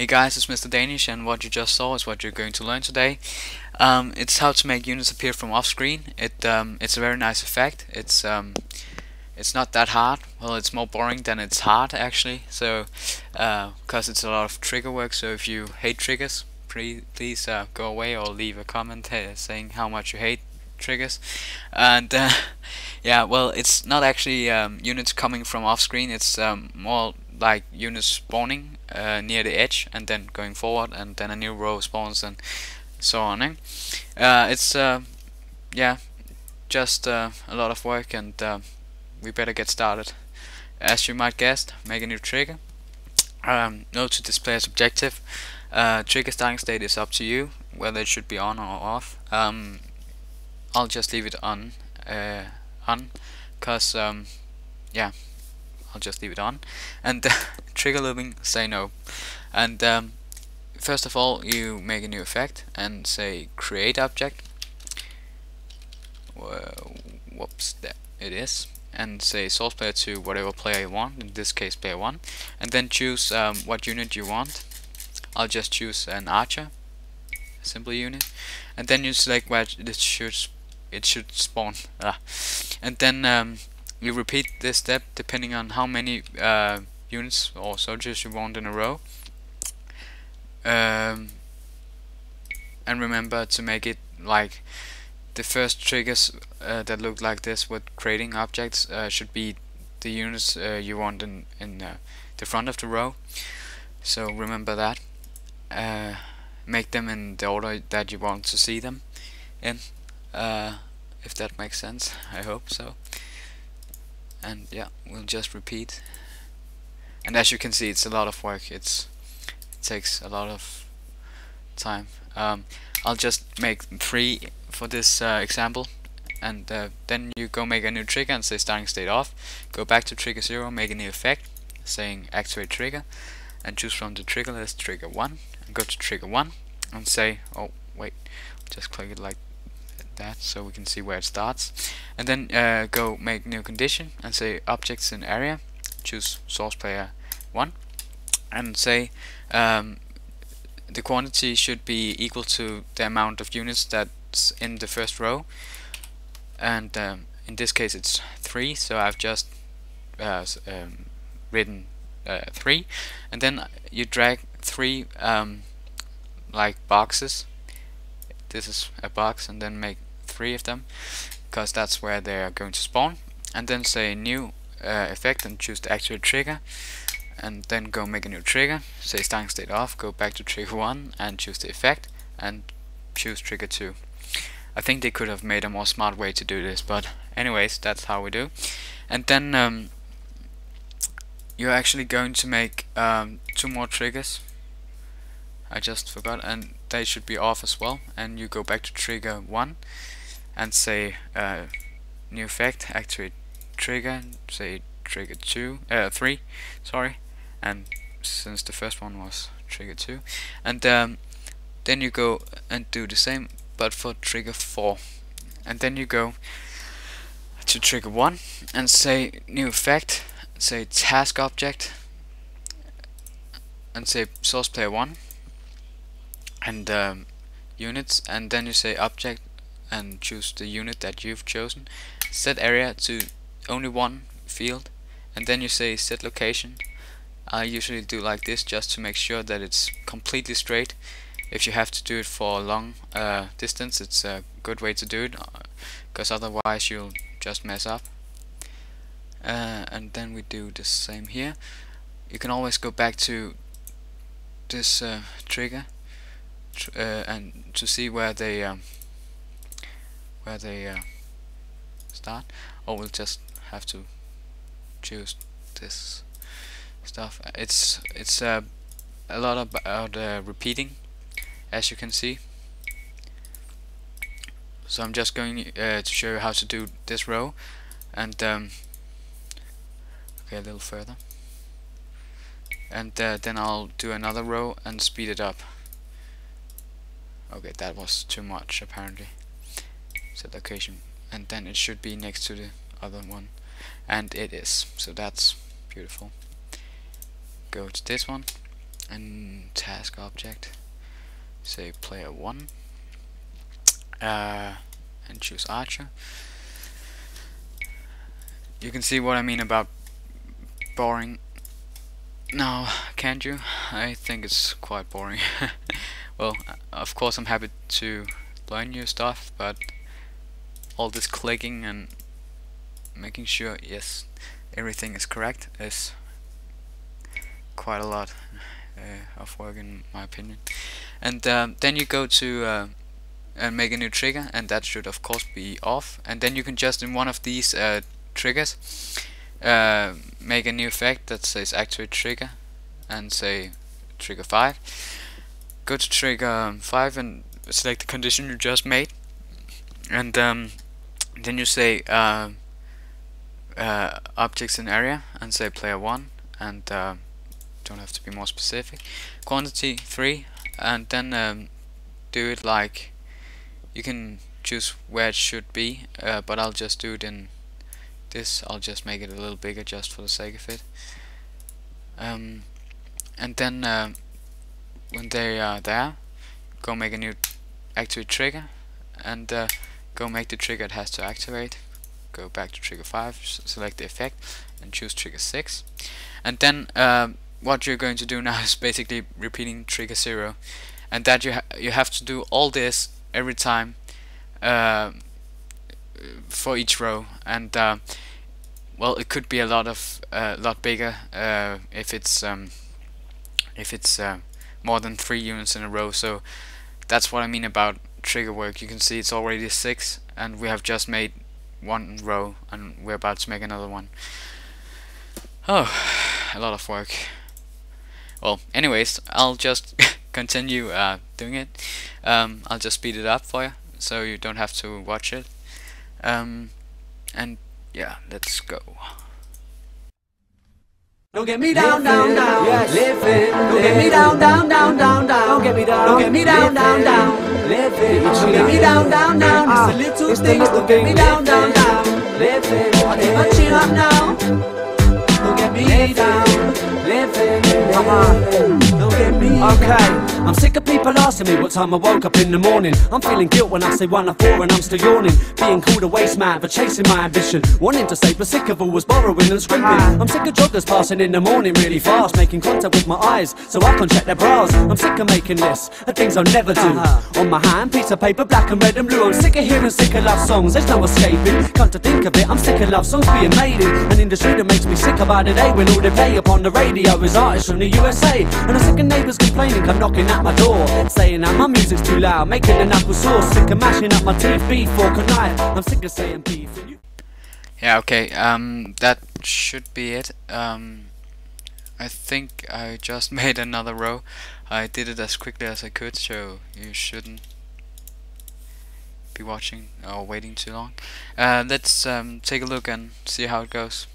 Hey guys, it's Mr. Danish, and what you just saw is what you're going to learn today. It's how to make units appear from off-screen. It's a very nice effect. It's not that hard. Well, it's more boring than it's hard actually. So, because it's a lot of trigger work. So if you hate triggers, please go away or leave a comment saying how much you hate triggers. And yeah, well, it's not actually units coming from off-screen. It's more like units spawning near the edge and then going forward, and then a new row spawns and so on. It's yeah, just a lot of work, and we better get started. As you might guess, make a new trigger. Note to display as objective. Trigger starting state is up to you whether it should be on or off. I'll just leave it on, cause yeah, I'll just leave it on. And trigger looping, say no. And first of all, you make a new effect and say create object. Whoops, there it is. And say source player to whatever player you want, in this case player 1, and then choose what unit you want. I'll just choose an archer, a simple unit, and then you select where it should spawn. And then you repeat this step depending on how many units or soldiers you want in a row. And remember to make it like the first triggers that look like this with creating objects should be the units you want in the front of the row. So remember that. Make them in the order that you want to see them in, if that makes sense. I hope so. And yeah, we'll just repeat. And as you can see, it's a lot of work. It takes a lot of time. I'll just make 3 for this example, and then you go make a new trigger and say starting state off. Go back to trigger 0, make a new effect saying activate trigger, and choose from the trigger list trigger 1, and go to trigger 1 and say, oh wait, just click it like that so we can see where it starts. And then go make new condition and say objects in area, choose source player 1, and say the quantity should be equal to the amount of units that's in the first row, and in this case it's 3, so I've just written 3, and then you drag 3 like boxes. This is a box, and then make 3 of them, because that's where they are going to spawn. And then say new effect and choose the actual trigger, and then go make a new trigger, say starting state off, go back to trigger 1 and choose the effect and choose trigger 2. I think they could have made a more smart way to do this, but anyways, that's how we do. And then you're actually going to make 2 more triggers. I just forgot, and they should be off as well. And you go back to trigger 1 and say new effect, activate trigger, say trigger 3, sorry, and since the first one was trigger 2, and then you go and do the same but for trigger 4, and then you go to trigger 1 and say new effect, say task object, and say source player 1 and units, and then you say object and choose the unit that you've chosen, set area to only 1 field, and then you say set location. I usually do like this just to make sure that it's completely straight. If you have to do it for a long distance, it's a good way to do it, because otherwise you'll just mess up. And then we do the same here. You can always go back to this trigger and to see where they start, or we'll just have to choose this stuff. It's a lot about repeating, as you can see. So I'm just going to show you how to do this row, and okay, a little further, and then I'll do another row and speed it up. Okay, that was too much apparently. Set location, and then it should be next to the other one, and it is, so that's beautiful. Go to this one and task object, say player 1, and choose archer. You can see what I mean about boring now, can't you? I think it's quite boring. Well, of course I'm happy to learn new stuff, but all this clicking and making sure yes everything is correct is quite a lot of work in my opinion. And then you go to and make a new trigger, and that should of course be off, and then you can just in one of these triggers make a new effect that says activate trigger and say trigger 5. Go to trigger 5 and select the condition you just made, and then you say objects in area and say player 1, and don't have to be more specific, quantity 3, and then do it like you can choose where it should be, but I'll just do it in this. I'll just make it a little bigger just for the sake of it, and then when they are there, go make a new activate trigger, and go make the trigger it has to activate. Go back to trigger 5, select the effect and choose trigger 6, and then what you're going to do now is basically repeating trigger 0, and that you have to do all this every time for each row. And well, it could be a lot bigger if it's more than 3 units in a row. So that's what I mean about trigger work. You can see it's already 6, and we have just made one row, and we're about to make another one. Oh, a lot of work. Well, anyways, I'll just continue doing it. I'll just speed it up for you so you don't have to watch it. And yeah, let's go. Don't get me down, down, down, yes. Living. Don't get me down, down, down, down, down. Don't get me down, don't get me down, down, down. Living. Don't get me down, down, down. It's the little things. Don't get me down, down, down. Living. I keep my chin up now. Don't get me down. Living. Don't get me. Okay. I'm sick of people asking me what time I woke up in the morning. I'm feeling guilt when I say 1 or 4 and I'm still yawning. Being called a waste man for chasing my ambition, wanting to save but sick of always borrowing and scrimping. I'm sick of joggers passing in the morning really fast, making contact with my eyes so I can check their bras. I'm sick of making lists of things I'll never do. On my hand, piece of paper, black and red and blue. I'm sick of hearing sick of love songs, there's no escaping. Come to think of it, I'm sick of love songs being made in an industry that makes me sick about it, when all they play upon the radio is artists from the USA. And I'm sick of neighbours complaining, come knocking at my door, saying that my music's too loud, making the knuckle sore. Sick of mashing up my teeth, beef, fork and knife. I'm sick of saying beef. Yeah, okay, that should be it. I think I just made another row. I did it as quickly as I could, so you shouldn't be watching or waiting too long. Let's take a look and see how it goes.